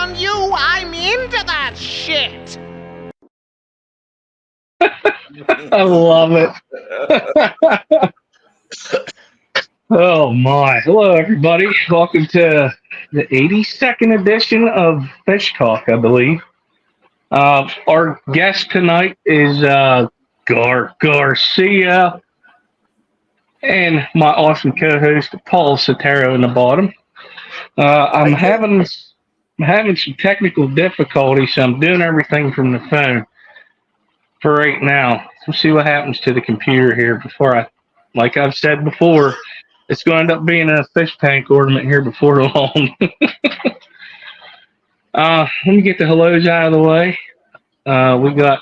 on you. I'm into that shit. I love it. Oh my. Hello everybody. Welcome to the 82nd edition of Fish Talk, I believe. Our guest tonight is Garcia and my awesome co-host Paul Sotero in the bottom. I'm having some technical difficulties, so I'm doing everything from the phone for right now. We'll see what happens to the computer here before like I've said before, it's going to end up being a fish tank ornament here before long. Let me get the hellos out of the way. We got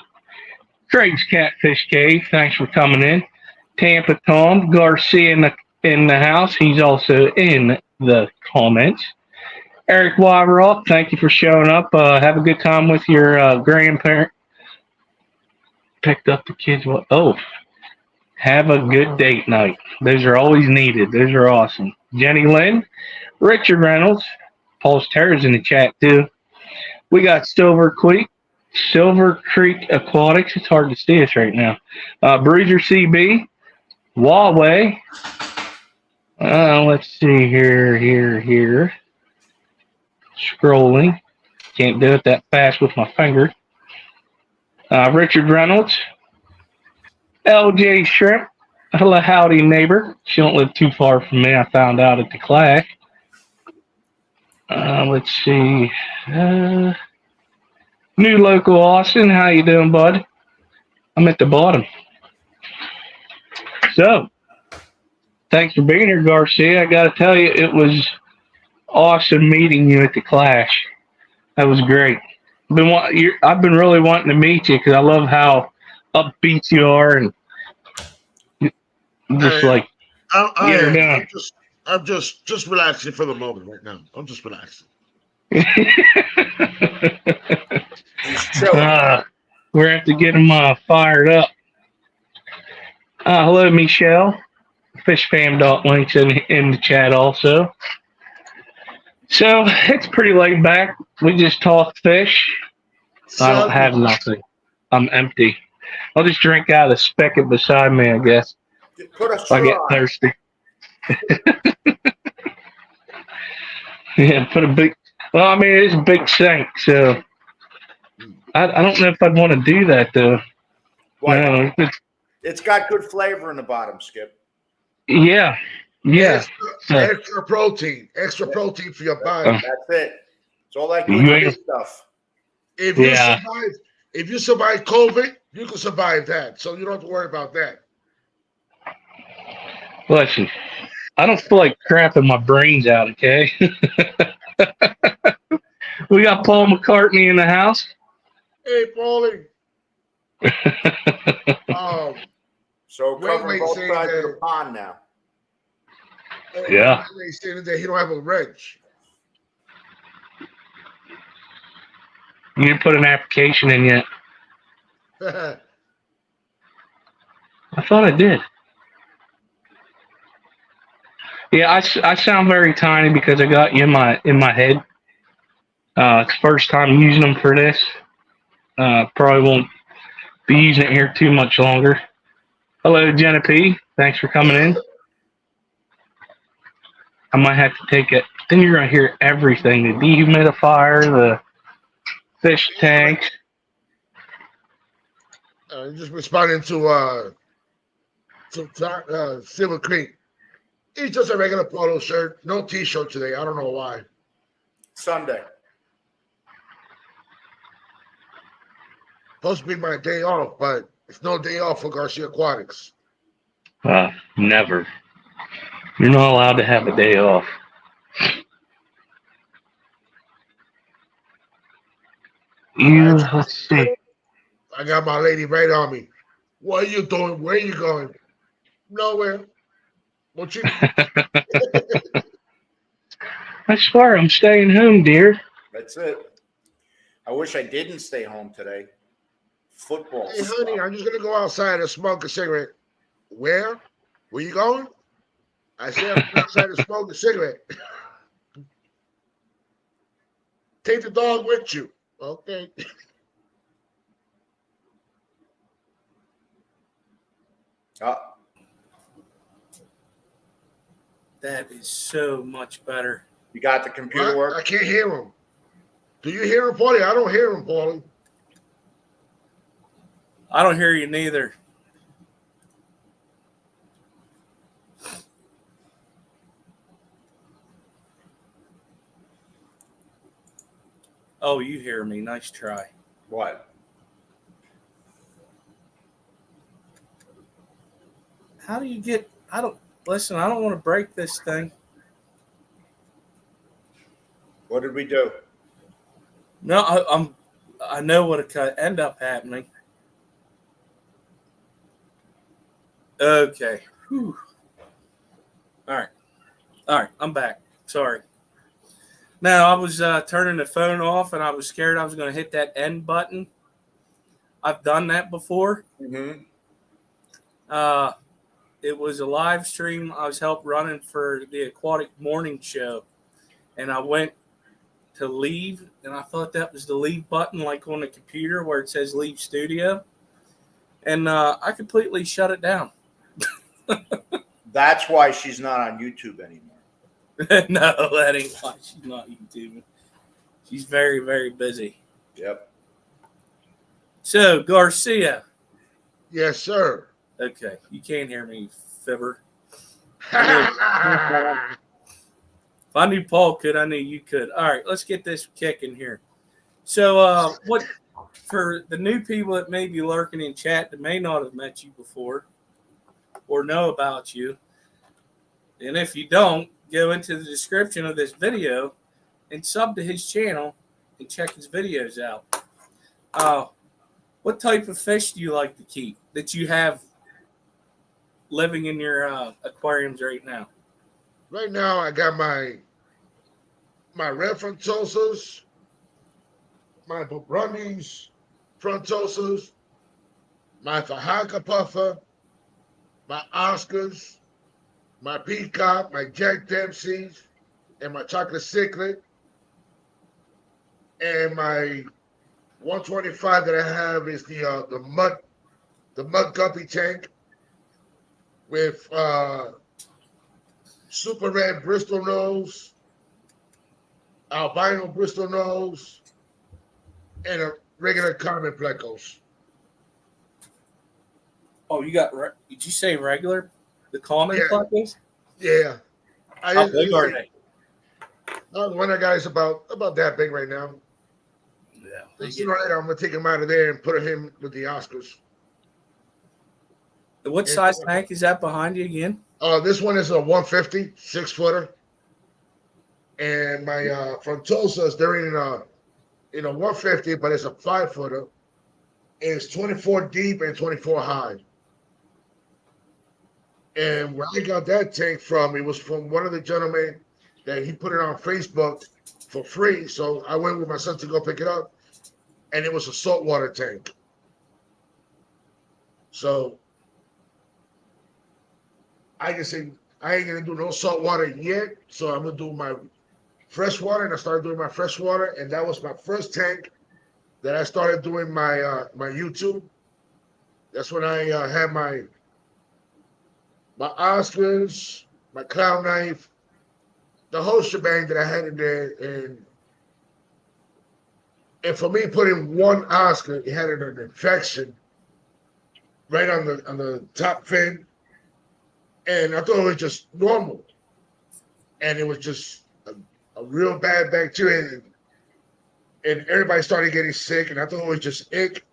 Craig's Catfish Cave. Thanks for coming in. Tampa Tom Garcia in the house. He's also in the comments. Eric Wyrock, thank you for showing up. Have a good time with your grandparent. Picked up the kids. Have a good date night. Those are always needed. Those are awesome. Jenny Lynn, Richard Reynolds, Paul's Terrors in the chat too. We got Silver Creek Aquatics. It's hard to see us right now. Bruiser CB, Huawei. Let's see here. Scrolling. Can't do it that fast with my finger. Richard Reynolds. LJ Shrimp. Hello, howdy, neighbor. She don't live too far from me. I found out at the class. Let's see. New local Austin. How you doing, bud? I'm at the bottom. So, thanks for being here, Garcia. I got to tell you, it was awesome meeting you at the Clash. That was great. I've been really wanting to meet you because I love how upbeat you are and just I'm just relaxing for the moment right now. I'm just relaxing. We're going to have to get him fired up. Hello, Michelle. FishFam.links in the chat also. So it's pretty laid back. We just talk fish. I don't have nothing. I'm empty. I'll just drink out of the spigot beside me, I guess. If I get thirsty. Yeah, it's a big sink, so I don't know if I'd want to do that though. No, it's got good flavor in the bottom, Skip. Yeah. Extra protein for your body. That's it. It's all that good stuff. If you survive COVID, you can survive that, so you don't have to worry about that. Listen, I don't feel like crapping my brains out, okay? We got Paul McCartney in the house. Hey, Paulie. So covering both sides of the pond now. Yeah. They saying that he don't have a wrench. You didn't put an application in yet. I thought I did. Yeah, I sound very tiny because I got you in my head. It's the first time using them for this. Probably won't be using it here too much longer. Hello, Jenna P. Thanks for coming in. I might have to take it. Then you're going to hear everything. The dehumidifier, the fish tanks. Just responding to Silver Creek. It's just a regular polo shirt. No T-shirt today. I don't know why. Sunday. Supposed to be my day off, but it's no day off for GarciaAquatics. Never. You're not allowed to have a day off. Let's see. I got my lady right on me. What are you doing? Where are you going? Nowhere. What you? I swear I'm staying home, dear. That's it. I wish I didn't stay home today. Football. Hey, honey, I'm just gonna go outside and smoke a cigarette. Where? Where you going? I said I'm outside to smoke a cigarette. Take the dog with you. Okay. Oh, That is so much better. you got the computer What? work? I can't hear him. Do you hear him, Paulie? I don't hear him, Paulie. I don't hear you neither. Oh, you hear me. Nice try. What? How do you get? I don't listen. I don't want to break this thing. What did we do? No, I know what could end up happening. Okay. Whew. All right. I'm back. Sorry. Now I was turning the phone off, and I was scared I was going to hit that end button. I've done that before. Mm-hmm. It was a live stream I was helped running for the Aquatic Morning Show, and I went to leave, and I thought that was the leave button, like on the computer where it says leave studio, and I completely shut it down. That's why she's not on YouTube anymore. No, that ain't why she's not YouTubing. She's very, very busy. Yep. So, Garcia. Yes, sir. Okay, you can't hear me, fibber. If I knew Paul could, I knew you could. All right, let's get this kicking here. So, what for the new people that may be lurking in chat that may not have met you before or know about you, and if you don't, go into the description of this video and sub to his channel and check his videos out. What type of fish do you like to keep that you have living in your aquariums right now? Right now, I got my red frontosas, my Brumbies frontosas, my Fajaka puffer, my Oscars, my Peacock, my Jack Dempsey's, and my Chocolate Cichlid, and my 125 that I have is the mud guppy tank with super red Bristol nose, albino Bristol nose, and a regular common plecos. Oh, you got, did you say regular? The common Yeah. pluckers? Yeah. How big are they? The one I got is about that big right now. Yeah. Sooner or later, I'm gonna take him out of there and put him with the Oscars. What size tank is that behind you again? This one is a 150 6-footer, and my Frontosas they're in a 150, but it's a 5-footer. It's 24 deep and 24 high. And where I got that tank from, it was from one of the gentlemen that he put it on Facebook for free. So I went with my son to go pick it up, and it was a saltwater tank. So I can say I ain't gonna do no saltwater yet. So I'm gonna do my freshwater, and I started doing my freshwater, and that was my first tank that I started doing my my YouTube. That's when I had my Oscars, my clown knife, the whole shebang that I had in there, and for me putting one Oscar, it had an infection right on the top fin, and I thought it was just normal, and it was just a real bad bacteria, and everybody started getting sick, and I thought it was just ick.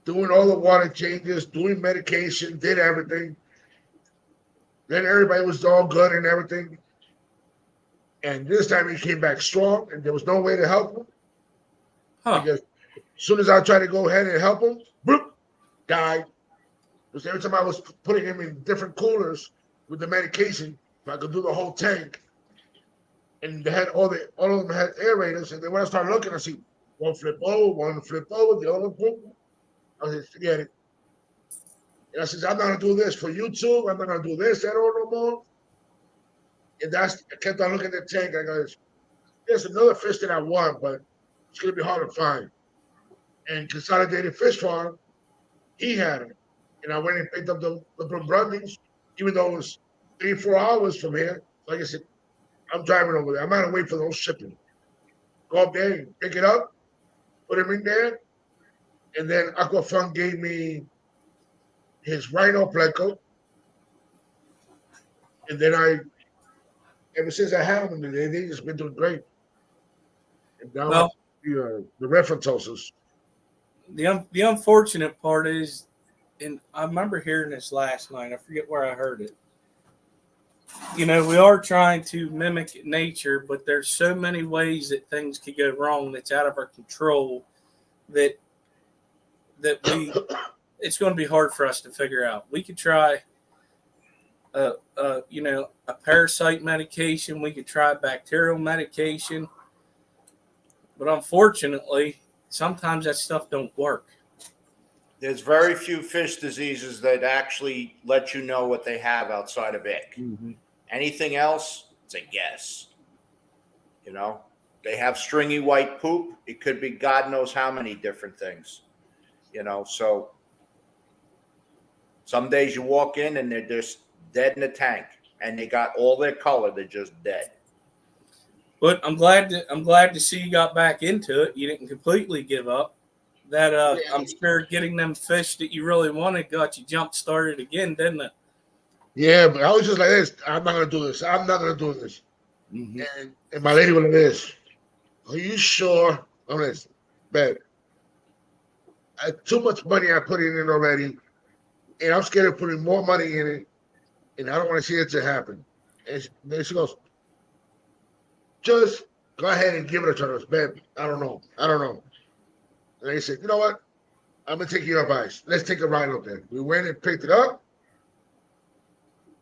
Doing all the water changes, doing medication, did everything. Then everybody was all good and everything. And this time he came back strong, and there was no way to help him. Huh. Because as soon as I tried to go ahead and help him, bloop, died. Because every time I was putting him in different coolers with the medication, if I could do the whole tank, and they had all of them had aerators, and then when I started looking, I see one flip over, the other flip. I said, forget it. And I said, I'm not gonna do this for YouTube. I'm not gonna do this at all no more. And I kept on looking at the tank. I goes, there's another fish that I want, but it's gonna be hard to find. And Consolidated Fish Farm, he had them, and I went and picked up the Brundings, even though it was 3 or 4 hours from here. Like I said, I'm driving over there. I'm not gonna wait for those shipping. Go up there and pick it up, put him in there, and then Aquafun gave me his Rhino Pleco, and then ever since I had them, they just been doing great. And now Well, the references. the unfortunate part is, and I remember hearing this last night. I forget where I heard it. You know, we are trying to mimic nature, but there's so many ways that things could go wrong that's out of our control that we it's going to be hard for us to figure out. We could try a parasite medication, we could try bacterial medication, but unfortunately sometimes that stuff don't work. There's very few fish diseases that actually let you know what they have outside of ick. Mm-hmm. Anything else, it's a guess. You know, they have stringy white poop. It could be God knows how many different things. You know, so some days you walk in and they're just dead in the tank, and they got all their color. They're just dead. But I'm glad to see you got back into it. You didn't completely give up. That I'm sure getting them fish that you really wanted got you jump started again, didn't it? Yeah, but I was just like this. I'm not gonna do this. I'm not gonna do this. Mm-hmm. And my lady was like this. Are you sure? I'm like, babe, too much money I put in it already, and I'm scared of putting more money in it, and I don't want to see it to happen. And then she goes, just go ahead and give it a try. Babe, I don't know. And they said, you know what? I'm gonna take your advice. Let's take a ride up there. We went and picked it up,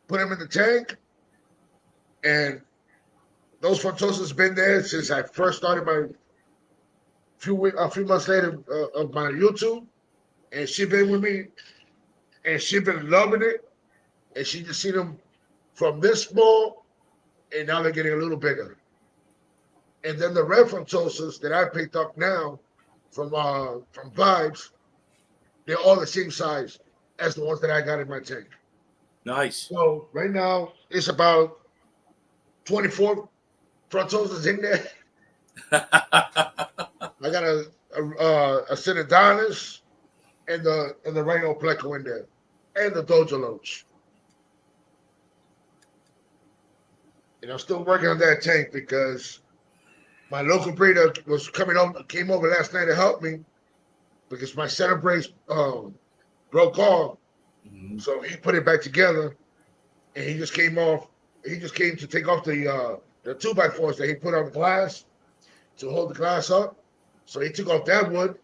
put him in the tank, and those Frontosa's been there since I first started a few months later of my YouTube, and she been with me, and she been loving it, and she just seen them from this small, and now they're getting a little bigger. And then the red Frontosas that I picked up now from Vibes, they're all the same size as the ones that I got in my tank. Nice. So right now it's about 24 Frontosas in there. I got a Cinedonis and the Rhino Pleco in there, and the Doja Loach. And I'm still working on that tank because my local breeder came over last night to help me because my center brace broke off. Mm-hmm. So he put it back together, and he just came off. He just came to take off the 2x4s that he put on the glass to hold the glass up. So he took off that wood,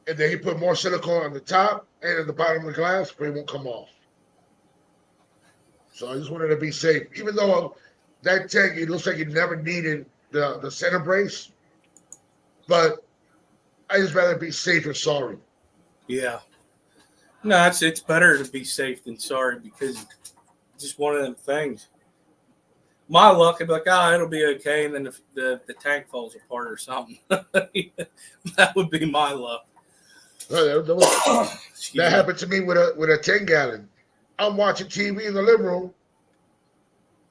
and then he put more silicone on the top and at the bottom of the glass, but it won't come off. So I just wanted to be safe, even though that tank, it looks like it never needed the center brace, but I just rather be safe and sorry. Yeah. No, it's better to be safe than sorry because it's just one of them things. My luck, I'd be like, it'll be okay, and then the tank falls apart or something. That would be my luck. That happened to me with a 10-gallon. I'm watching TV in the living room,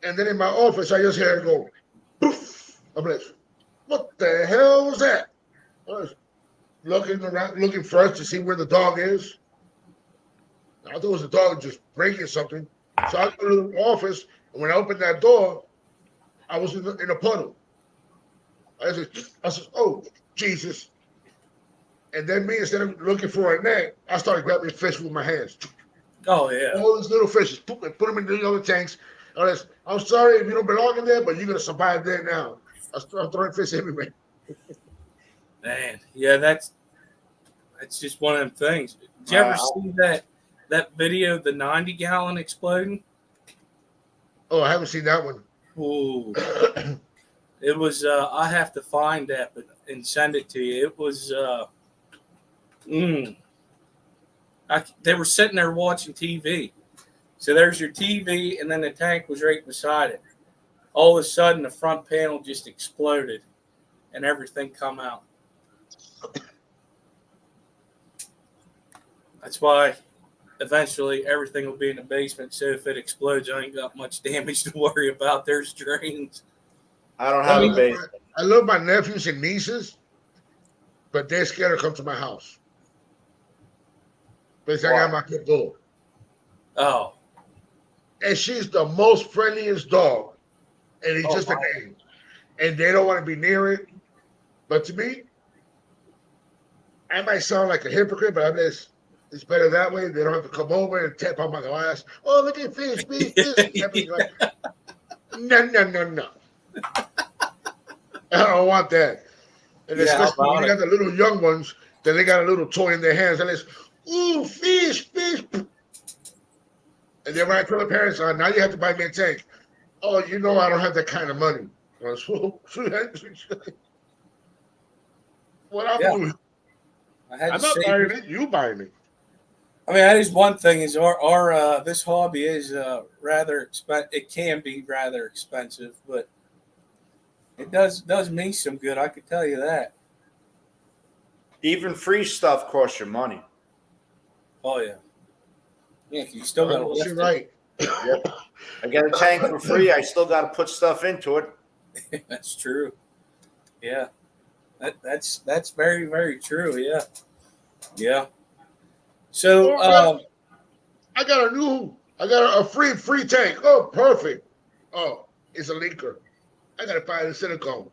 and then in my office, I just hear it go, poof. I'm like, what the hell was that? I was looking around, looking first to see where the dog is. I thought it was the dog just breaking something. So I go to the office, and when I opened that door, I was in a puddle. I said, oh, Jesus. And then me, instead of looking for a net, I started grabbing fish with my hands. Oh, yeah. All these little fishes, put them in the other tanks. I'm sorry if you don't belong in there, but you're going to survive there now. I'm throwing fish everywhere. Man, yeah, that's just one of them things. Did you ever see that video of the 90-gallon exploding? Oh, I haven't seen that one. Ooh. It was, I have to find that and send it to you. It was, they were sitting there watching TV. So there's your TV, and then the tank was right beside it. all of a sudden the front panel just exploded and everything come out. That's why eventually everything will be in the basement. So if it explodes, I ain't got much damage to worry about. There's drains. I don't have a basement. I love my nephews and nieces, but they're scared to come to my house. Because I got my pit bull. Oh. And she's the most friendliest dog. And it's just wow. a name. And they don't want to be near it. But to me, I might sound like a hypocrite, but I'm just, it's better that way. They don't have to come over and tap on my glass. Oh, look at fish, fish, fish. No. I don't want that. And especially when you got the little young ones, that they got a little toy in their hands, and it's, ooh, fish. And then when I tell the parents, now you have to buy me a tank. Oh, you know I don't have that kind of money. What I'm doing? I'm not buying it. You buying it. I mean, that is one thing. Is our this hobby is rather expensive. It can be rather expensive, but it does me some good. I can tell you that. Even free stuff costs you money. Oh yeah. Yeah, you still got to lift it. Right. Yep. I get a tank for free. I still got to put stuff into it. That's true. Yeah, that's very, very true. Yeah. So I got a free tank. Oh, perfect. Oh, it's a leaker. I gotta find the silicone.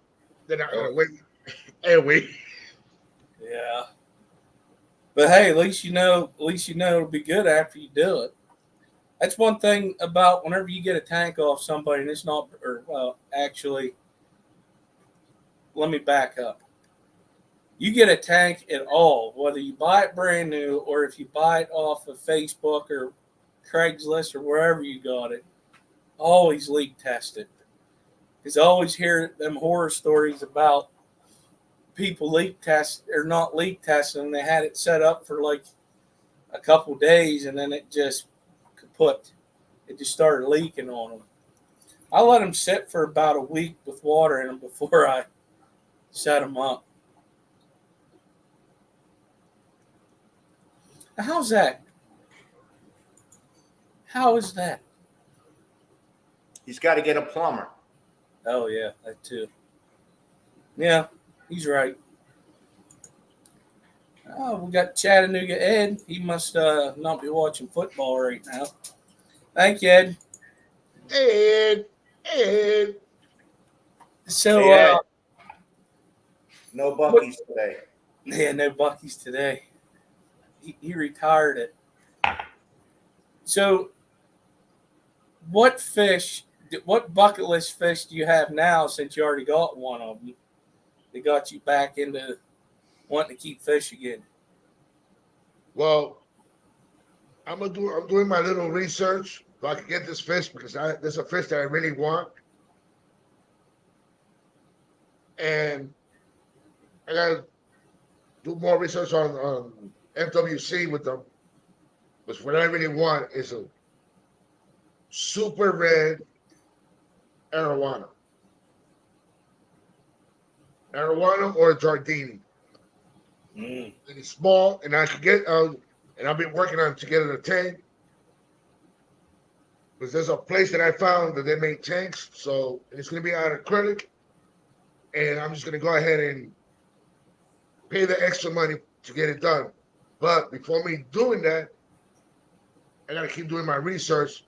Then I gotta wait and wait. Yeah. But hey, at least you know it'll be good after you do it. That's one thing about whenever you get a tank off somebody, and it's not, or well, actually, let me back up. You get a tank at all, whether you buy it brand new or if you buy it off of Facebook or Craigslist or wherever you got it, always leak test it. Because I always hear them horror stories about people leak test or not leak testing, and they had it set up for like a couple days, and then it just kaput. It just started leaking on them. I let them sit for about a week with water in them before I set them up. How's that? How is that? He's got to get a plumber. Oh yeah, that too. Yeah, he's right. Oh, we got Chattanooga Ed. He must not be watching football right now. Thank you, Ed. Ed. So, Ed. No Bucky's today. Yeah, no Bucky's today. He retired it. So, what bucket list fish do you have now, since you already got one of them that got you back into wanting to keep fish again? Well, I'm doing my little research so I can get this fish, because there's a fish that I really want, and I gotta do more research on FWC with them. But what I really want is a super red arowana or a Jardini. It's small, and I could get and I've been working on to get it a tank, because there's a place that I found that they make tanks, so it's going to be out of acrylic, and I'm just going to go ahead and pay the extra money to get it done. But before me doing that, I got to keep doing my research,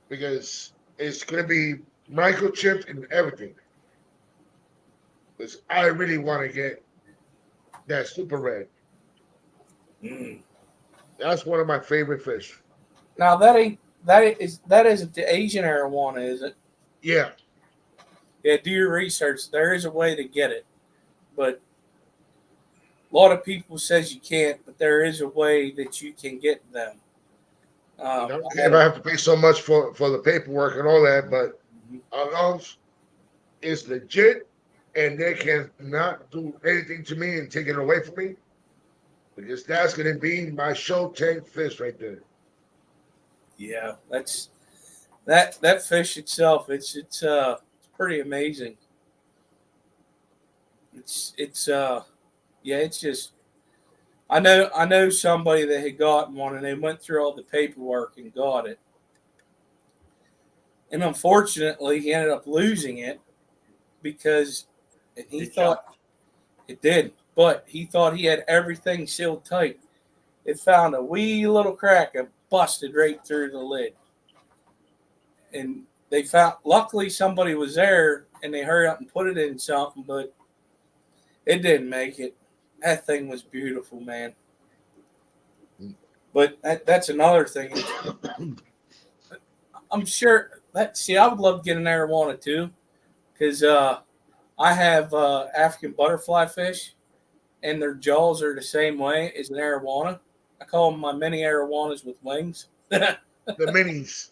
because it's going to be microchipped and everything. Because I really want to get that super red. That's one of my favorite fish. Now that isn't the Asian arowana, is it? Yeah. Yeah, do your research. There is a way to get it, but a lot of people says you can't. But there is a way that you can get them. If I have to pay so much for the paperwork and all that, but those is legit, and they cannot do anything to me and take it away from me, because that's going to be my show tank fish right there. Yeah, that's That fish itself, it's pretty amazing. It's just I know somebody that had gotten one and they went through all the paperwork and got it. And unfortunately he ended up losing it because he thought it did, but he thought he had everything sealed tight. It found a wee little crack and busted right through the lid. And they found, luckily somebody was there and they hurried up and put it in something, but it didn't make it. That thing was beautiful, man. But that's another thing. I'm sure I would love to get an arowana too, because I have African butterfly fish, and their jaws are the same way as an arowana. I call them my mini arowanas with wings. The minis.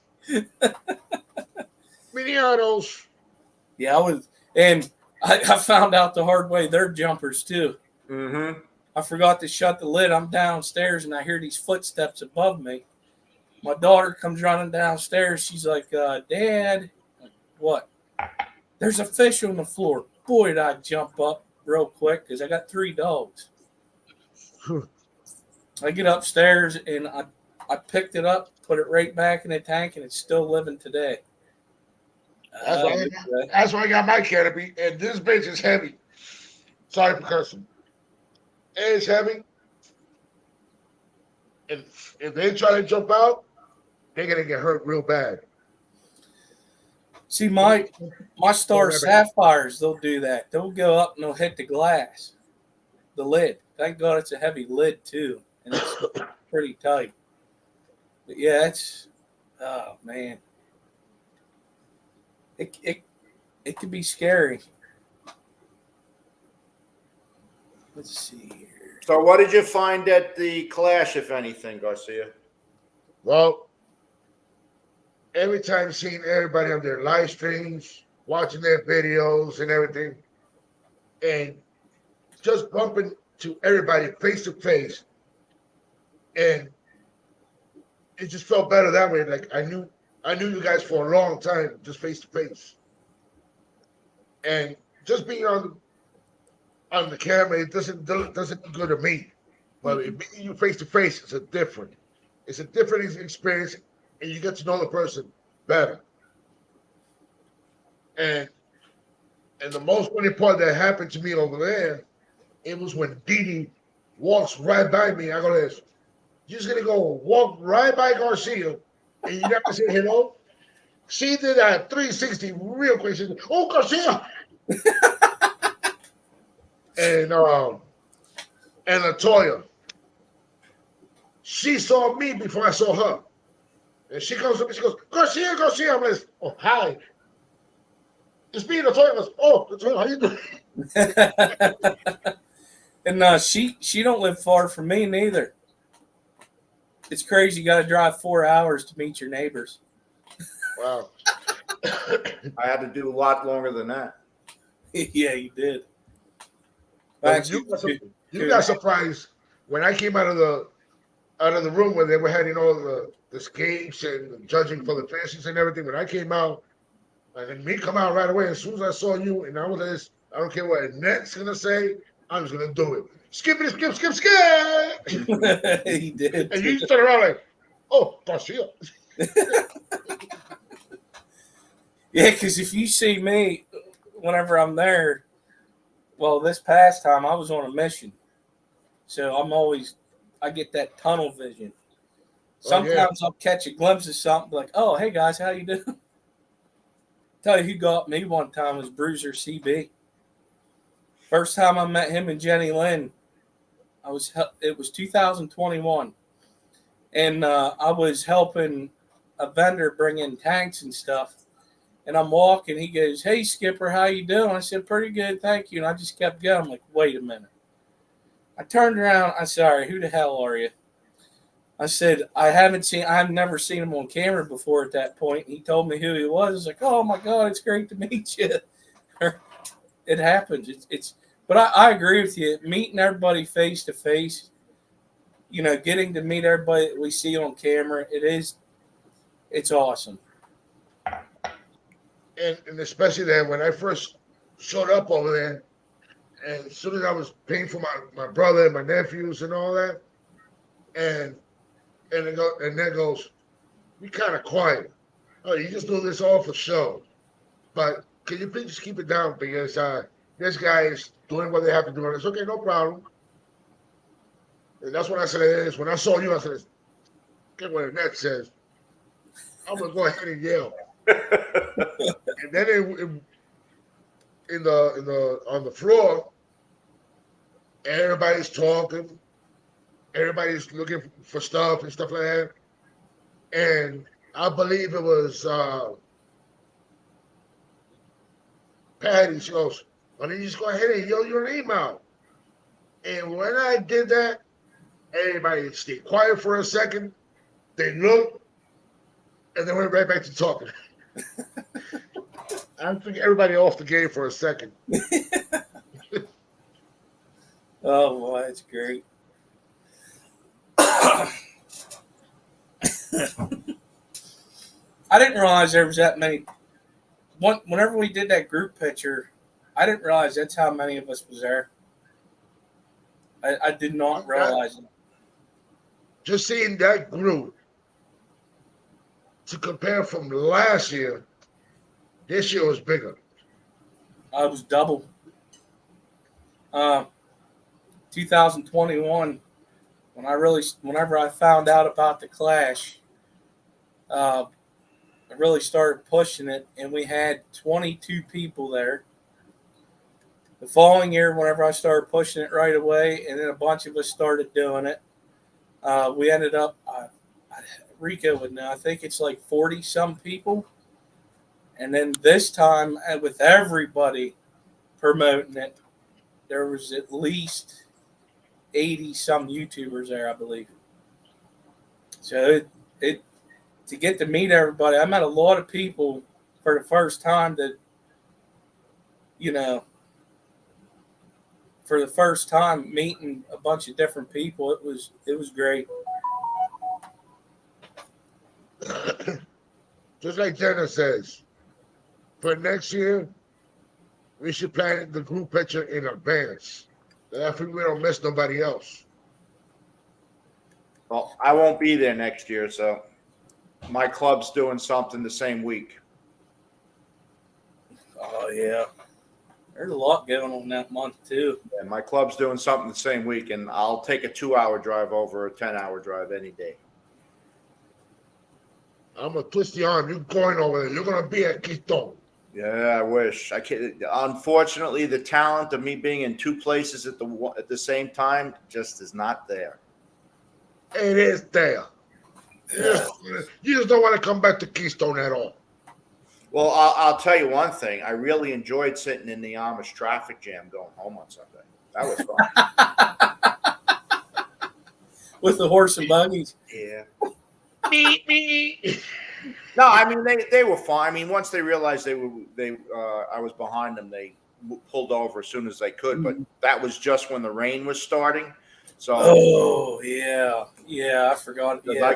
Mini autos. Yeah, I found out the hard way. They're jumpers too. Mm-hmm. I forgot to shut the lid. I'm downstairs and I hear these footsteps above me. My daughter comes running downstairs. She's like, Dad, like, what? There's a fish on the floor. Boy, did I jump up real quick because I got 3 dogs. I get upstairs and I picked it up, put it right back in the tank, and it's still living today. That's why I got my canopy, and this bitch is heavy. Sorry for cursing. It's heavy. If they try to jump out, they're gonna get hurt real bad. See, my star sapphires, they'll do that. They'll go up and they'll hit the glass, the lid. Thank God it's a heavy lid too, and it's pretty tight. But yeah, oh man, it can be scary. Let's see here. So, what did you find at the clash, if anything, Garcia? Well, every time seeing everybody on their live streams, watching their videos and everything, and just bumping to everybody face to face, and it just felt better that way. Like I knew you guys for a long time, just face to face, and just being on the camera, it doesn't do good to me. But meeting you face to face is a different experience, and you get to know the person better. And the most funny part that happened to me over there, it was when Didi walks right by me. I go this, you're just gonna go walk right by Garcia, and you never say hello. She did that 360 real quick. She said, "Oh, Garcia." And Latoya, she saw me before I saw her. And she comes up and she goes, Garcia. I'm like, oh, hi. It's me, Latoya. Goes, oh, Latoya, how you doing? And she don't live far from me neither. It's crazy. You got to drive 4 hours to meet your neighbors. Wow. I had to do a lot longer than that. Yeah, you did. You got surprised when I came out of the room where they were having all the escapes and the judging for the fishes and everything. When I came out, and then me come out right away. As soon as I saw you, and I was like, I don't care what Annette's gonna say, I'm just gonna do it. Skip. He did. And you turn around like, oh, Garcia. Yeah, because if you see me whenever I'm there, well, this past time I was on a mission, so I get that tunnel vision. Sometimes I'll catch a glimpse of something like, "Oh, hey guys, how you doing?" Tell you who got me one time was Bruiser CB. First time I met him and Jenny Lynn, it was 2021, and I was helping a vendor bring in tanks and stuff. And I'm walking. He goes, "Hey, Skipper, how you doing?" I said, "Pretty good, thank you." And I just kept going. I'm like, "Wait a minute." I turned around. I said, "All right, who the hell are you?" I said, I've never seen him on camera before at that point. He told me who he was. I was like, "Oh my God, it's great to meet you." It happens. But I agree with you. Meeting everybody face to face, getting to meet everybody that we see on camera, it's awesome. and especially that when I first showed up over there, and as soon as I was paying for my brother and my nephews and all that, and and then goes, "We kind of quiet. Oh, you just do this all for show, but can you please just keep it down because this guy is doing what they have to do, and it's okay, no problem." And that's what I said. It is when I saw you, I said, "Get what Annette says. I'm gonna go ahead and yell." And then in the on the floor, everybody's talking, everybody's looking for stuff and stuff like that. And I believe it was Patty. She goes, "Why don't you just go ahead and yell your name out?" And when I did that, everybody stayed quiet for a second. They looked, and then went right back to talking. I took everybody off the game for a second. Oh boy, that's great. I didn't realize there was that many. Whenever we did that group picture, I didn't realize that's how many of us was there. I did not realize it. Just seeing that group to compare from last year, this year was bigger. I was double. 2021, whenever I found out about the clash, I really started pushing it, and we had 22 people there. The following year, whenever I started pushing it right away, and then a bunch of us started doing it, we ended up, Rico would know, I think it's like 40 some people. And then this time, with everybody promoting it, there was at least 80 some YouTubers there, I believe. So it to get to meet everybody, I met a lot of people for the first time that, for the first time meeting a bunch of different people. It was great. Just like Jenna says, for next year, we should plan the group picture in advance. That way we don't miss nobody else. Well, I won't be there next year, so my club's doing something the same week. Oh yeah, there's a lot going on that month too. Yeah, my club's doing something the same week, and I'll take a 2-hour drive over a 10-hour drive any day. I'm gonna twist your arm. You're going over there. You're gonna be at Keystone. Yeah, I wish I could. Unfortunately, the talent of me being in two places at the same time just is not there. It is there. You just don't want to come back to Keystone at all. Well, I'll tell you one thing. I really enjoyed sitting in the Amish traffic jam going home on Sunday. That was fun. With the horse and buggies. Yeah. Me. No, I mean they were fine. I mean, once they realized I was behind them, they pulled over as soon as they could. But that was just when the rain was starting. So. Oh yeah, I forgot. Yeah,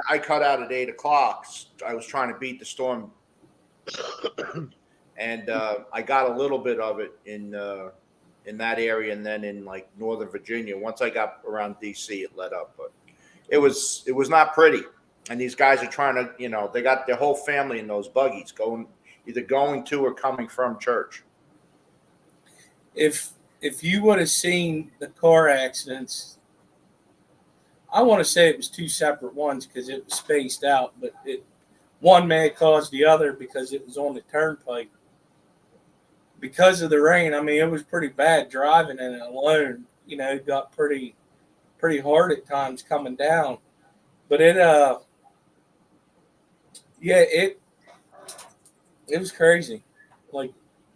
I cut out at 8:00. I was trying to beat the storm, and I got a little bit of it in that area, and then in like Northern Virginia. Once I got around DC, it let up, but it was not pretty. And these guys are trying to, they got their whole family in those buggies either going to or coming from church. If you would have seen the car accidents, I want to say it was two separate ones because it was spaced out, but one may have caused the other because it was on the turnpike. Because of the rain, I mean, it was pretty bad driving in it alone. It got pretty hard at times coming down. But it was crazy. Like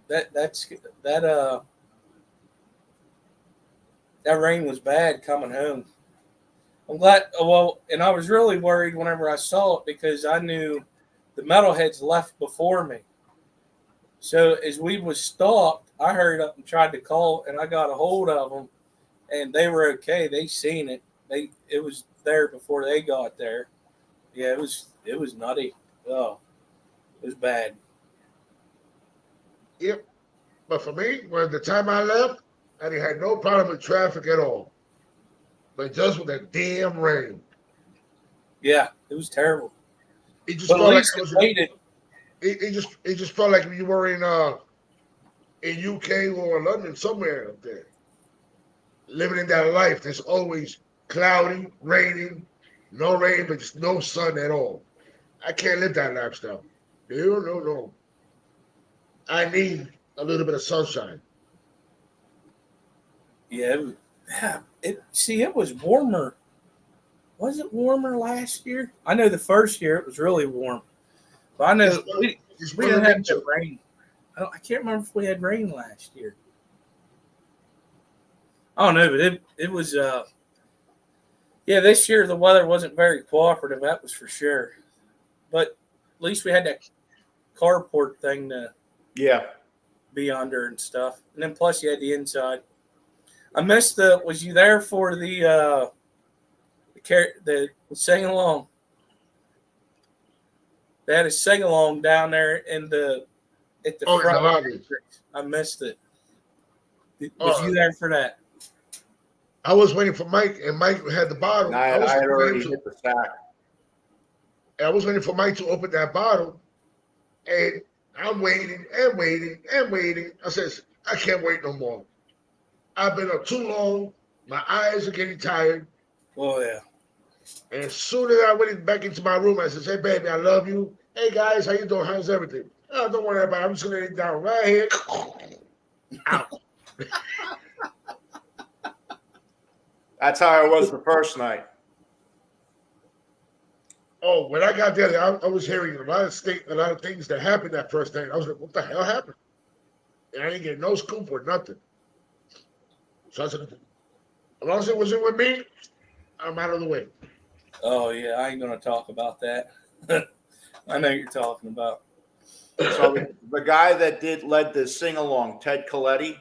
that rain was bad coming home. I'm glad. Well, and I was really worried whenever I saw it because I knew the metalheads left before me. So as we was stopped, I hurried up and tried to call, and I got a hold of them, and they were okay. They seen it. It was there before they got there. Yeah, it was nutty. Oh, it was bad. Yep. But for me, when the time I left, I didn't have no problem with traffic at all. But just with the damn rain, Yeah, it was terrible. it just But at felt like least I it was. waited. It just felt like you were in UK or London somewhere up there, living in that life. There's always cloudy, raining, no rain, but just no sun at all. I can't live that lifestyle. No, no, no. I need a little bit of sunshine. Yeah, it was warmer. Was it warmer last year? I know the first year it was really warm. But I This know one, this we one didn't of have them that too. rain. I can't remember if we had rain last year. I don't know, but it was yeah, this year the weather wasn't very cooperative, that was for sure. But at least we had that carport thing to Yeah. be under and stuff. And then plus you had the inside. I missed the was you there for the sing along? They had a sing along down there at the Oh, in the front. lobby. I missed it. Was Oh, you there for that? I was waiting for Mike, and Mike had the And bottle. I had already hit the sack. I was waiting for Mike to open that bottle, and I'm waiting and waiting and waiting. I says, I can't wait no more. I've been up too long. My eyes are getting tired. Oh yeah. And as soon as I went back into my room, I said, "Hey, baby, I love you. Hey, guys, how you doing? How's everything? Oh, don't worry about it. I'm just going to lay down right here." Out. That's how I was the first night. Oh, when I got there, I was hearing a lot of things that happened that first night. I was like, what the hell happened? And I didn't get no scoop or nothing. So I said, as long as it wasn't with me, I'm out of the way. Oh yeah, I ain't gonna talk about that. I know what you're talking about. So the guy that led the sing along, Ted Coletti,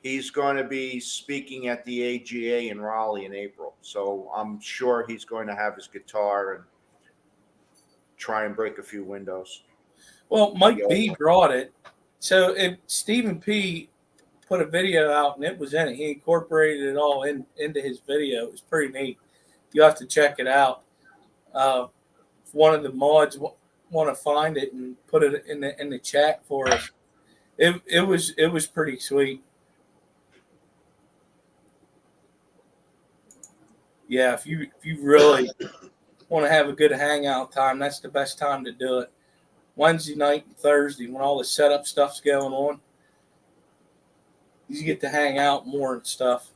he's going to be speaking at the AGA in Raleigh in April. So I'm sure he's going to have his guitar and try and break a few windows. Well, Mike B brought it. So Stephen P put a video out and it was in it. He incorporated it all into his video. It was pretty neat. You have to check it out. If one of the mods want to find it and put it in the chat for us, it was pretty sweet. Yeah, if you really want to have a good hangout time, that's the best time to do it. Wednesday night and Thursday when all the setup stuff's going on, you get to hang out more and stuff.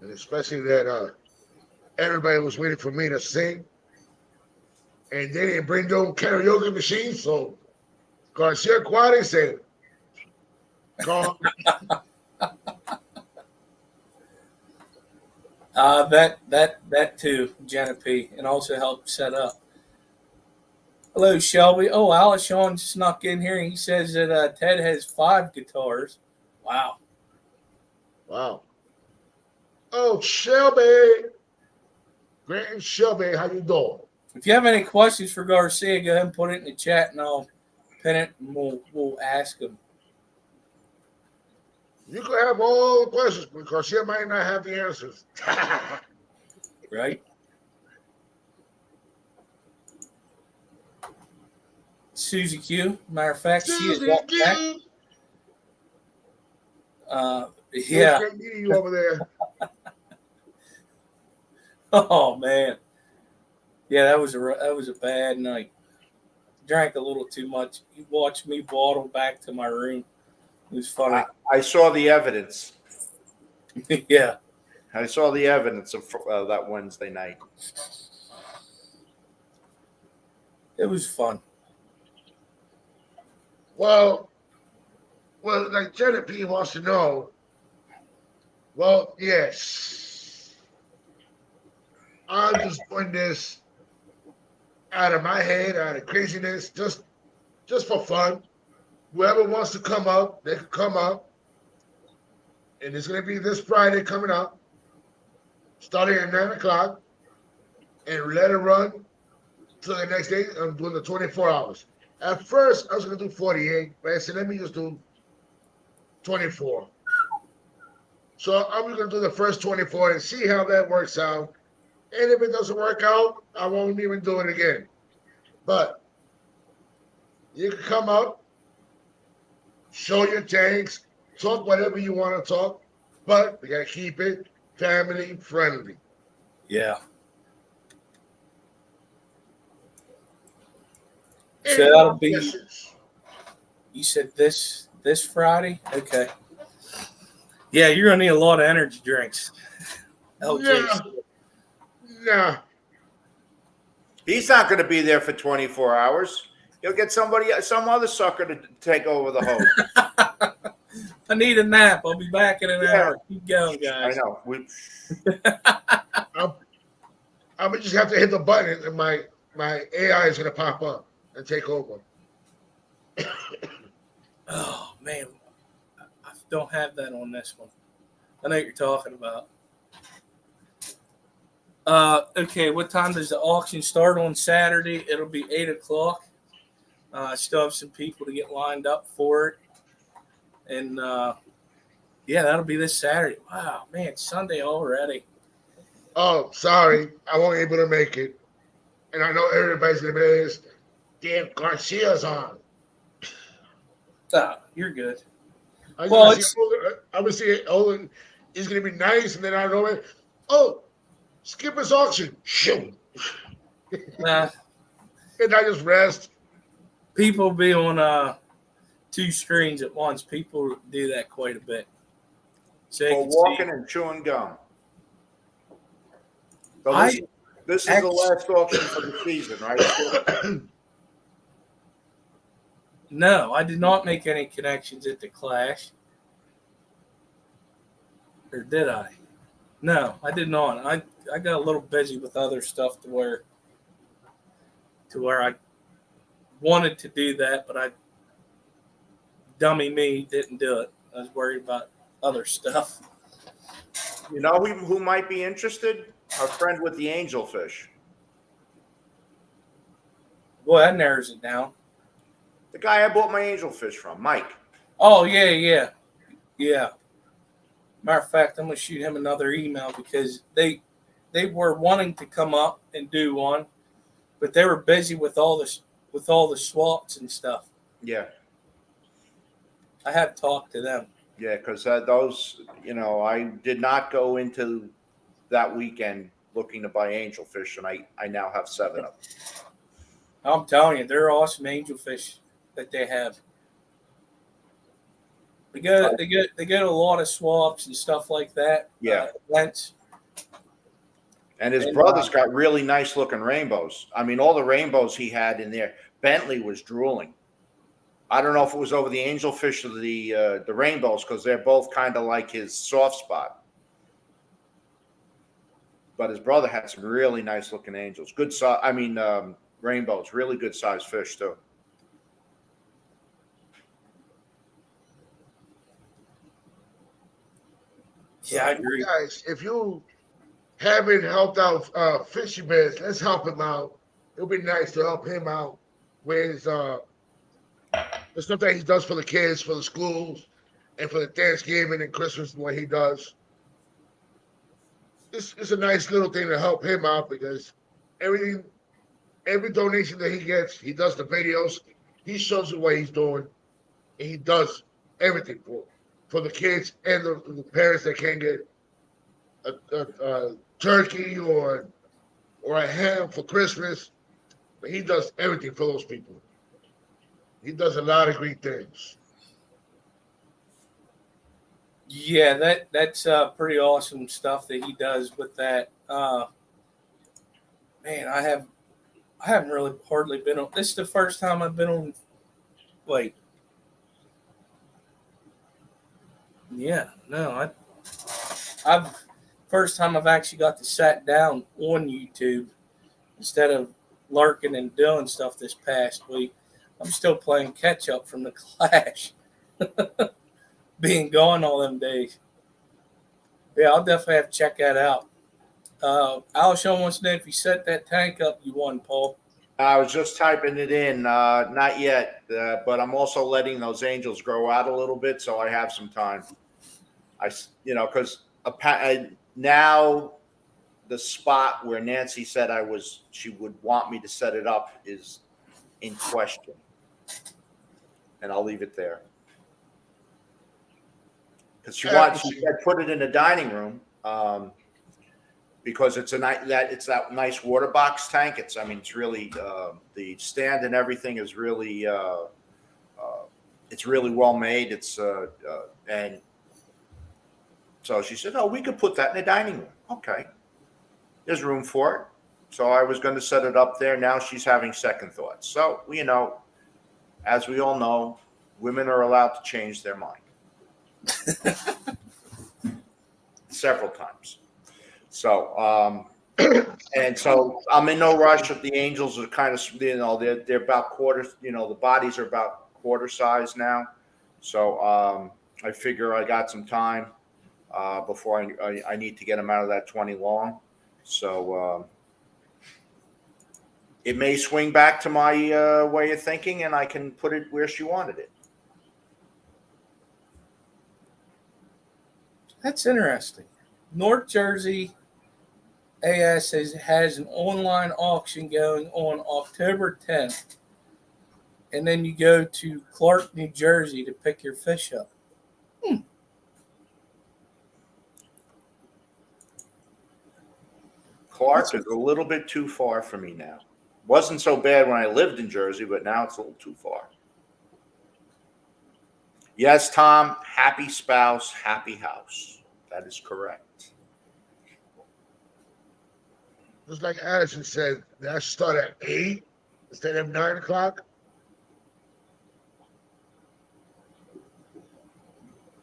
And especially that everybody was waiting for me to sing. And they didn't bring no karaoke machine, so GarciaAquatics said, "Gone." That too, Jenna P, and also helped set up. Hello, Shelby. Oh, Alishon snuck in here. And he says that Ted has 5 guitars. Wow. Wow. Oh, Shelby. Grant Shelby, how you doing? If you have any questions for Garcia, go ahead and put it in the chat, and I'll pin it, and we'll ask him. You can have all the questions, but Garcia might not have the answers. Right? Susie Q. Matter of fact, she is walked back. Yeah. Great meeting you over there. Oh man. Yeah, that was a bad night. Drank a little too much. You watched me waddle back to my room. It was funny. I saw the evidence. Yeah. I saw the evidence of that Wednesday night. It was fun. Well, like Jenna P wants to know. Well, yes. I'm just putting this out of my head, out of craziness, just for fun. Whoever wants to come up, they can come up. And it's going to be this Friday coming up, starting at 9 o'clock, and let it run till the next day. I'm doing the 24 hours. At first, I was going to do 48, but I said, let me just do 24. So I'm going to do the first 24 and see how that works out. And if it doesn't work out, I won't even do it again. But you can come up, show your tanks, talk whatever you want to talk, but we got to keep it family friendly. Yeah. Any So that'll more be. questions? You said this Friday. Okay. Yeah, you're gonna need a lot of energy drinks. LJ. Nah. He's not going to be there for 24 hours. He'll get some other sucker to take over the hose. I need a nap. I'll be back in an Yeah. hour. Keep going, I guys. know. I'm gonna just have to hit the button and my AI is gonna pop up and take over. Oh man, I don't have that on this one. I know what you're talking about. Okay, what time does the auction start on Saturday? It'll be 8:00. I still have some people to get lined up for it, and yeah, that'll be this Saturday. Wow, man, Sunday already. Oh, sorry, I won't be able to make it. And I know everybody's gonna be this. Damn, Garcia's on. You're good. I'm Well, gonna see Olin. I'm gonna see Olin is gonna be nice, and then I know it. Oh, Skipper's auction. Shoot. Nah, And I just rest. people be on two screens at once. People do that quite a bit. So they For can walking see. and chewing gum. So this is the last auction for the season, right? No, I did not make any connections at the Clash. Or did I? No, I did not. I got a little busy with other stuff to where I wanted to do that, but dummy me, didn't do it. I was worried about other stuff. You know who might be interested? Our friend with the angelfish. Boy, that narrows it down. The guy I bought my angelfish from, Mike. Oh, yeah. Matter of fact, I'm going to shoot him another email because they were wanting to come up and do one, but they were busy with all the swaps and stuff. Yeah. I had to talk to them. Yeah, because those, I did not go into that weekend looking to buy angelfish, and I now have 7 of them. I'm telling you, they're awesome angelfish that they have. They get a lot of swaps and stuff like that. Yeah. Events. And his brother's got really nice looking rainbows. I mean, all the rainbows he had in there, Bentley was drooling. I don't know if it was over the angelfish or the rainbows, because they're both kind of like his soft spot. But his brother had some really nice looking angels. Good size. I mean, rainbows. Really good sized fish too. Yeah, I agree. Guys, if you haven't helped out Fishy Bears, let's help him out. It'll be nice to help him out with the stuff that he does for the kids, for the schools, and for the Thanksgiving and Christmas, and what he does. It's a nice little thing to help him out because every donation that he gets, he does the videos, he shows you what he's doing, and he does everything for the kids and the parents that can't get a turkey or a ham for Christmas. But he does everything for those people. He does a lot of great things. Yeah, that's pretty awesome stuff that he does with that. Man, I haven't really hardly been on. This is the first time I've been on. Wait. Yeah, no, I've first time I've actually got to sat down on YouTube instead of lurking and doing stuff this past week. I'm still playing catch up from the Clash. Being gone all them days. Yeah, I'll definitely have to check that out. Alshon wants to know if you set that tank up, you won, Paul. I was just typing it in. Not yet, but I'm also letting those angels grow out a little bit, so I have some time. Because now the spot where Nancy said she would want me to set it up is in question, and I'll leave it there because she said put it in the dining room. Because it's that nice water box tank. It's really the stand and everything is really it's really well made. And so she said, "Oh, we could put that in the dining room." Okay, there's room for it. So I was going to set it up there. Now she's having second thoughts. So as we all know, women are allowed to change their mind several times. So, and so I'm in no rush. The angels are kind of, they're about quarters, the bodies are about quarter size now. So, I figure I got some time, before I need to get them out of that 20 long. So, it may swing back to my, way of thinking and I can put it where she wanted it. That's interesting. North Jersey AS has an online auction going on October 10th. And then you go to Clark, New Jersey to pick your fish up. Clark is a little bit too far for me now. Wasn't so bad when I lived in Jersey, but now it's a little too far. Yes, Tom, happy spouse, happy house. That is correct. Just like Addison said, that start at 8 instead of 9 o'clock.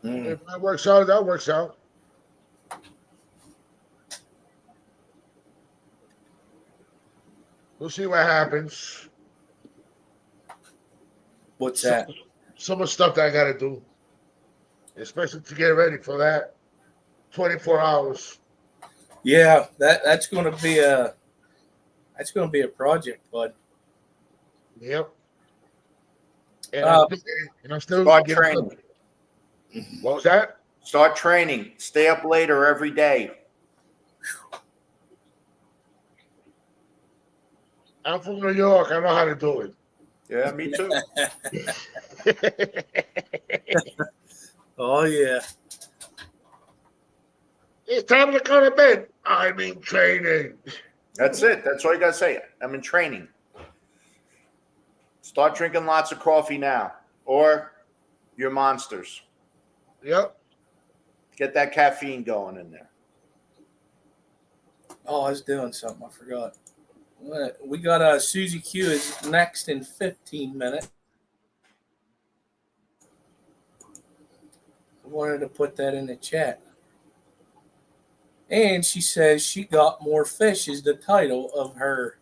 If that works out, that works out. We'll see what happens. What's that? Some of the stuff that I got to do, especially to get ready for that 24 hours. Yeah, that's going to be a project, bud. Yep. And I'm still Start training. What was that? Start training. Stay up later every day. I'm from New York. I know how to do it. Yeah, me too. Oh, yeah. It's time to go to bed. I'm in training. That's it. That's all you got to say. I'm in training. Start drinking lots of coffee now, or your monsters. Yep. Get that caffeine going in there. Oh, I was doing something. I forgot. We got Susie Q is next in 15 minutes. I wanted to put that in the chat. And she says she got more fish is the title of her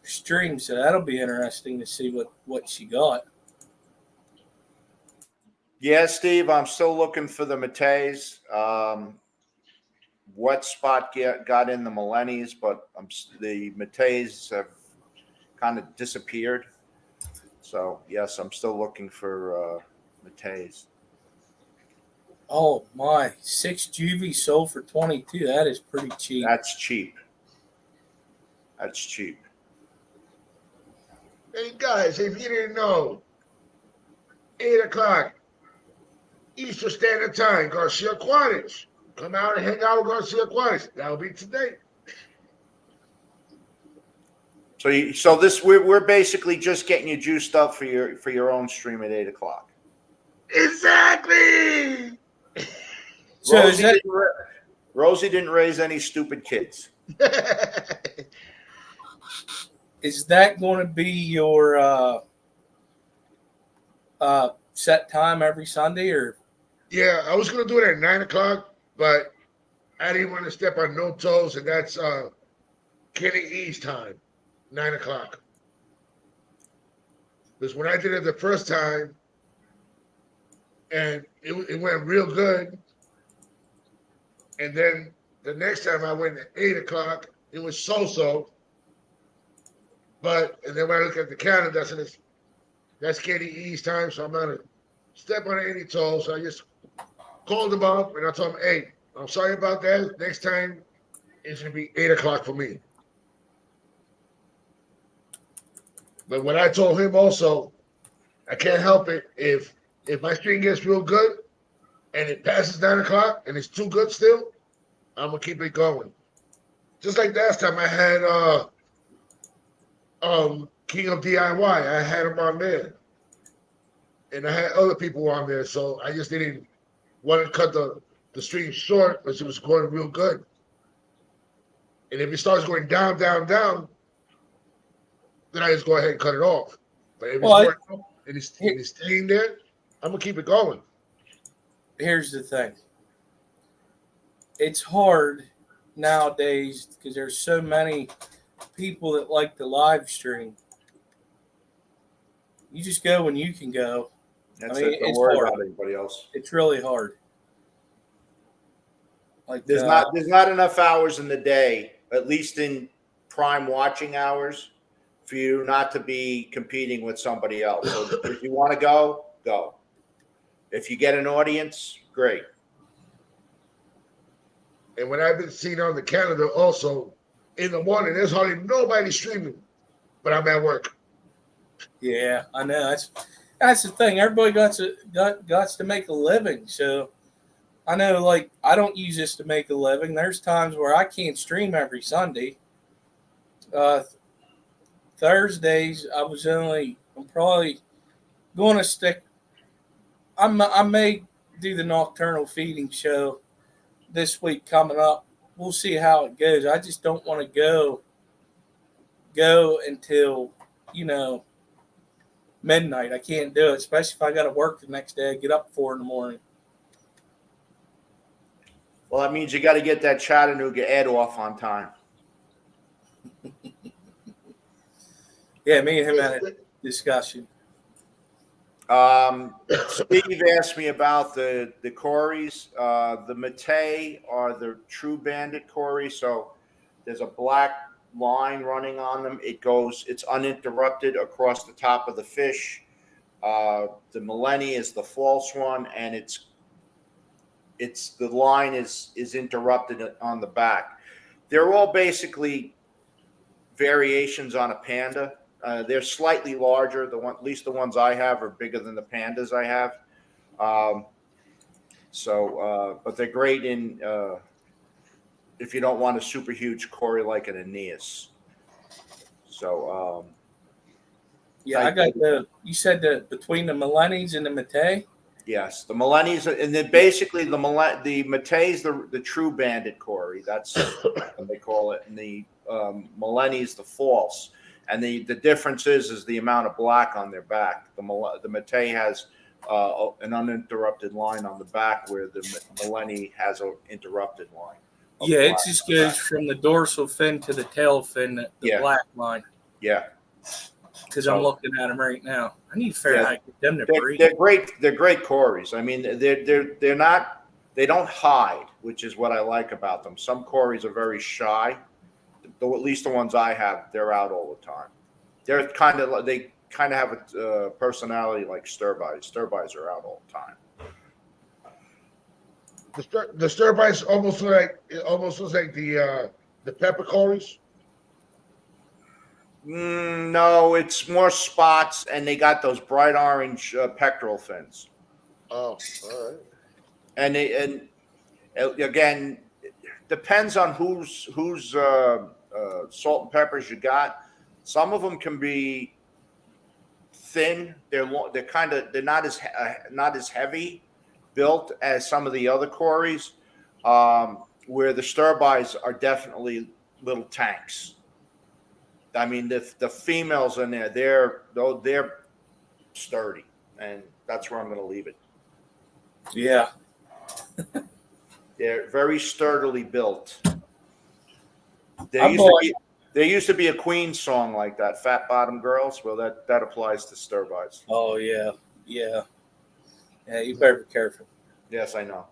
stream. So that'll be interesting to see what she got. Yeah, Steve, I'm still looking for the Mateys. What spot got in the Millennies, but the Mateys have kind of disappeared. So, yes, I'm still looking for Mateys. Oh, my. 6 juvie sold for 22. That is pretty cheap. That's cheap. That's cheap. Hey, guys, if you didn't know, 8 o'clock Eastern Standard Time, GarciaAquatics. Come out and hang out with GarciaAquatics. That'll be today. So we're basically just getting you juiced up for your own stream at 8 o'clock. Exactly. So Rosie didn't raise any stupid kids. Is that going to be your set time every Sunday, or? Yeah, I was gonna do it at 9 o'clock, but I didn't want to step on no toes, and that's Kenny E's time, 9 o'clock. Because when I did it the first time, and it went real good, and then the next time I went at 8 o'clock, it was so-so. But and then when I look at the calendar, that's Katie E's time, so I'm not gonna step on any toes. So I just called him up and I told him, hey, I'm sorry about that. Next time it's gonna be 8 o'clock for me. But when I told him also, I can't help it if my string gets real good and it passes 9 o'clock and it's too good still, I'm gonna keep it going. Just like last time I had King of DIY. I had him on there. And I had other people on there. So I just didn't want to cut the stream short because it was going real good. And if it starts going down, down, down, then I just go ahead and cut it off. But if it's going up and it's staying there, I'm gonna keep it going. Here's the thing. It's hard nowadays because there's so many people that like to live stream. You just go when you can go. That's it. Don't worry about anybody else. It's really hard. Like there's not enough hours in the day, at least in prime watching hours, for you not to be competing with somebody else. So if you want to go, go. If you get an audience, great. And when I've been seeing on the calendar also, in the morning, there's hardly nobody streaming, but I'm at work. Yeah, I know. That's the thing. Everybody got to make a living. So I know, like, I don't use this to make a living. There's times where I can't stream every Sunday. Thursdays, I'm probably going to stick. I may do the nocturnal feeding show this week coming up. We'll see how it goes. I just don't want to go until, midnight. I can't do it, especially if I got to work the next day. I get up 4 a.m. Well, that means you got to get that Chattanooga Ed off on time. Yeah, me and him had a discussion. Steve asked me about the Corys. The Matei are the true bandit Cory. So there's a black line running on them. It's uninterrupted across the top of the fish. The Millennium is the false one, and the line is interrupted on the back. They're all basically variations on a panda. They're slightly larger. At least the ones I have are bigger than the pandas I have. But they're great in if you don't want a super huge Cory like an Aeneas. So yeah, I got you said between the Millenniums and the Matei. Yes, the Millenniums, and then basically the Matei's the true bandit Cory. That's what they call it, and the Millennium's the false. And the difference is the amount of black on their back. The Matei has an uninterrupted line on the back, where the Millennium has an interrupted line. Yeah, it just goes from the dorsal fin to the tail fin, the black line. Yeah. Because I'm looking at them right now. I need to figure out how to get them to breathe. They're great. They're great Corys. I mean, they're not. They don't hide, which is what I like about them. Some Corys are very shy. At least the ones I have, they're out all the time. They kind of have a personality like Sturbies. Sturbies are out all the time. The Sturbies almost looks like the pepper Corys. No, it's more spots, and they got those bright orange pectoral fins. Oh, all right. And again, depends on whose salt and peppers you got. Some of them can be thin. They're not as heavy built as some of the other Corys. Where the Sturbies are definitely little tanks. I mean, the females in there, they're sturdy, and that's where I'm going to leave it. Yeah. They're very sturdily built. There used to be a Queen song like that, Fat Bottom Girls. Well, that applies to Sturbies. Oh, yeah. Yeah. Yeah, you better be careful. Yes, I know.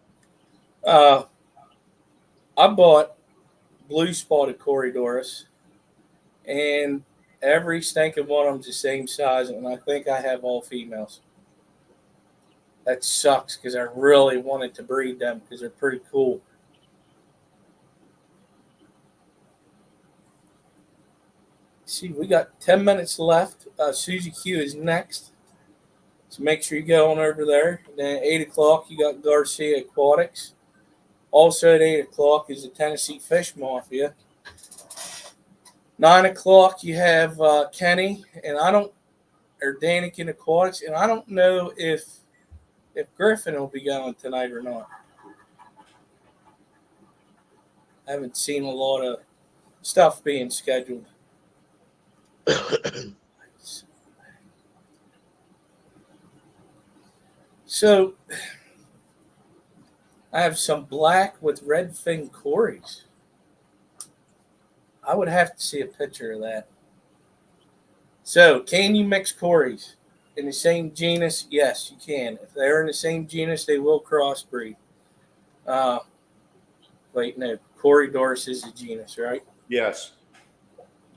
I bought blue spotted Corydoras, and Every stinking one of them's the same size, and I think I have all females. That sucks because I really wanted to breed them because they're pretty cool. See, we got 10 minutes left. Susie Q is next. So make sure you go on over there. And then at 8 o'clock, you got GarciaAquatics. Also at 8 o'clock is the Tennessee Fish Mafia. 9 o'clock, you have Kenny, or Danikin Aquatics. And I don't know if Griffin will be going tonight or not. I haven't seen a lot of stuff being scheduled. So I have some black with red fin cories. I would have to see a picture of that. So, can you mix cories in the same genus? Yes, you can. If they're in the same genus, they will crossbreed. Wait, no. Corydoras is the genus, right? Yes.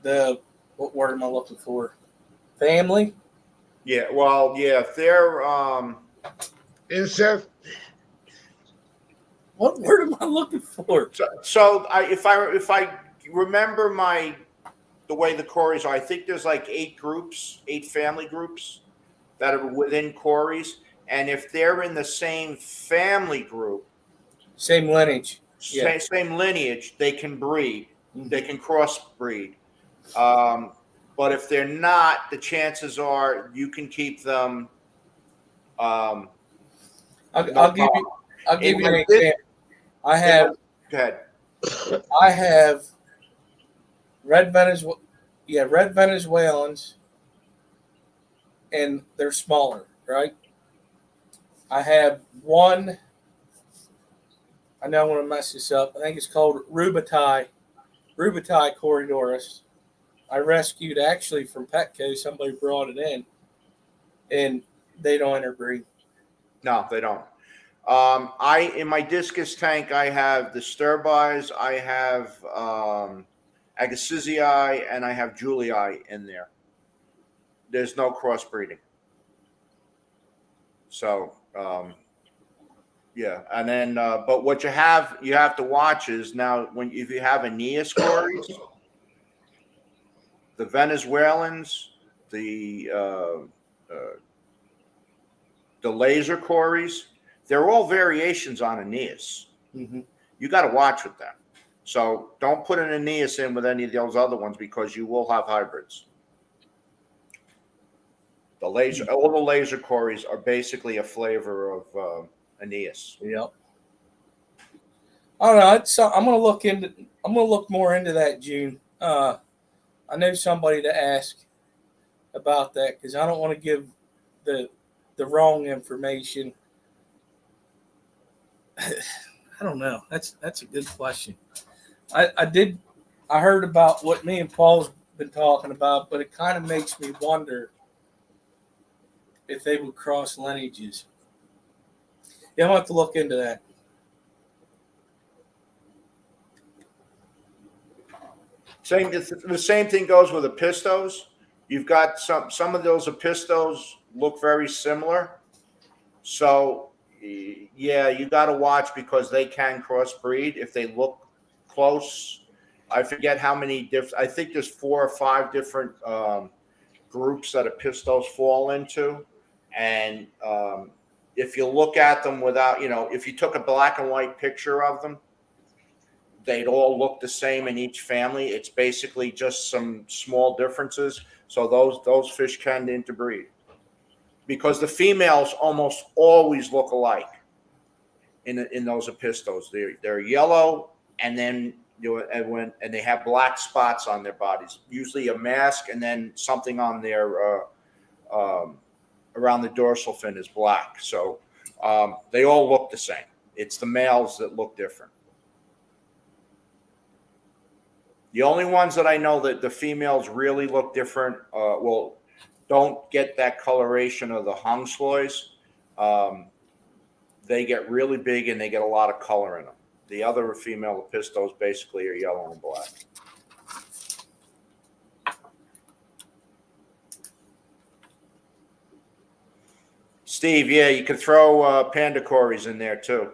What word am I looking for? Family? Yeah. Well, yeah. If they're Insect. What word am I looking for? if I remember the way the cories are, I think there's like 8 family groups that are within cories, and if they're in the same family group, Same lineage. same lineage, they can breed. Mm-hmm. They can crossbreed. But if they're not, the chances are you can keep them. I'll give you an example. I have red Venezuelans, and they're smaller, right? I have one. I know I'm going to mess this up. I think it's called Rubitai Corydoras. I rescued actually from Petco. Somebody brought it in, and they don't interbreed. No, they don't. In my discus tank, I have the Sturbis, I have Agassizii, and I have Julii in there. There's no crossbreeding. So, yeah, and then, but what you have to watch is now if you have Aeneas cories, the Venezuelans, the laser cories, they're all variations on Aeneas. Mm-hmm. You got to watch with them. So don't put an Aeneas in with any of those other ones because you will have hybrids. All the laser cories are basically a flavor of Aeneas. Yep. I don't know. So I'm gonna look more into that, June. I know somebody to ask about that because I don't want to give the wrong information. I don't know. That's a good question. I heard about what me and Paul's been talking about, but it kind of makes me wonder if they would cross lineages. Yeah, I'll have to look into that. The same thing goes with Epistos. You've got some of those Epistos look very similar. So, yeah, you got to watch because they can crossbreed if they look close. I forget how many different. I think there's 4 or 5 different groups that Epistos fall into, and if you look at them without, if you took a black and white picture of them, they'd all look the same in each family. It's basically just some small differences. So those fish can interbreed because the females almost always look alike in those Epistos. They're yellow, and then and they have black spots on their bodies, usually a mask, and then something on their around the dorsal fin is black. So they all look the same. It's the males that look different. The only ones that I know that the females really look different, don't get that coloration of the hongsloys. They get really big and they get a lot of color in them. The other female Epistos basically are yellow and black. Steve, yeah, you could throw panda cories in there too.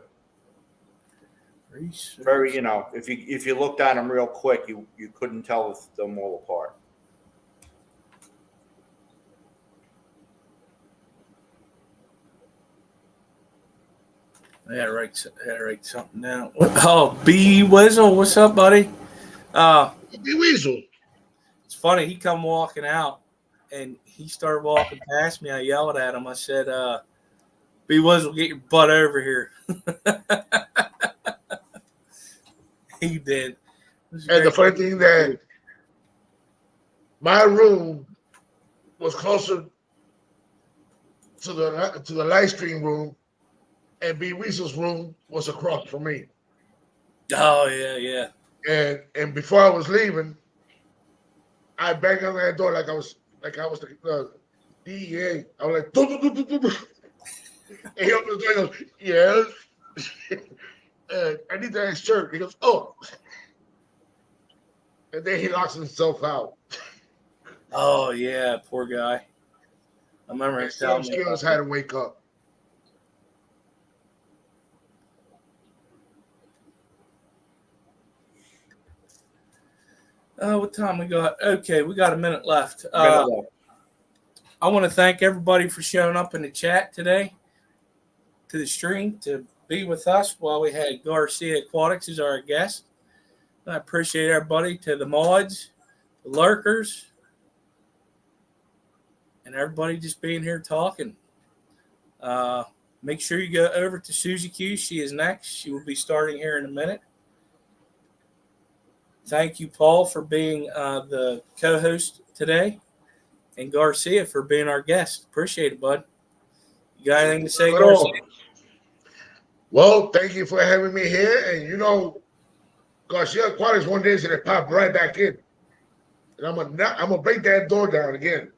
Very, you know, if you looked at them real quick, you couldn't tell them all apart. I gotta write something down. Oh, B Wizzle, what's up, buddy? Be Weasel. It's funny. He come walking out, and he started walking past me. I yelled at him. I said, "B Wizzle, get your butt over here." He did. And the funny thing that my room was closer to the live stream room, and B Weasel's room was across from me. Oh yeah. And before I was leaving, I banged on that door like I was the DEA. I was like, "Doo, doo, doo, doo, doo." And he opened the door and goes, "Yes." I need that shirt. He goes, "Oh." And then he locks himself out. Oh yeah, poor guy. I remember him telling me. Skills had to wake up. What time we got? Okay, we got a minute left. I want to thank everybody for showing up in the chat today to the stream to be with us while we had GarciaAquatics as our guest. I appreciate everybody, to the mods, the lurkers, and everybody just being here talking. Make sure you go over to Susie Q. She is next. She will be starting here in a minute. Thank you, Paul, for being the co-host today, and Garcia for being our guest. Appreciate it, bud. You got anything to say, Garcia? Well, thank you for having me here. And you know, GarciaAquatics one day is gonna pop right back in, and I'm gonna break that door down again.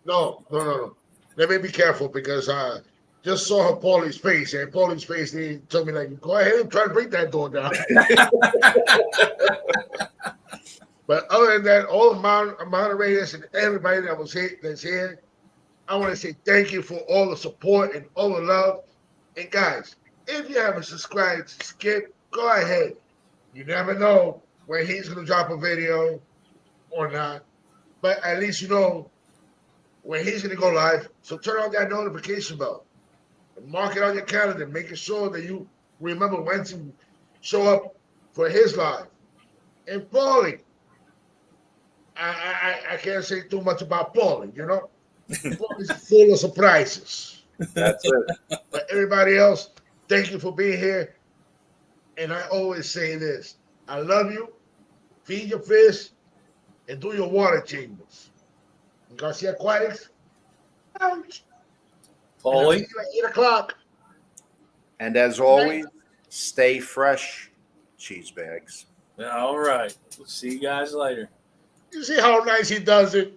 No. Let me be careful, because I just saw her Paulie's face, and Paulie's face, they told me, like, go ahead and try to break that door down. But other than that, all the moderators and everybody that's here, I want to say thank you for all the support and all the love. And guys, if you haven't subscribed to Skip, go ahead. You never know when he's going to drop a video or not. But at least you know when he's going to go live. So turn on that notification bell. And mark it on your calendar, making sure that you remember when to show up for his live. And Paulie, I can't say too much about Paulie, you know? Paulie's full of surprises. That's it. But everybody else, thank you for being here. And I always say this: I love you, feed your fish, and do your water chambers. And GarciaAquatics, out. Paulie? At 8 o'clock. And as always, stay fresh, cheese bags. All right. We'll see you guys later. You see how nice he does it?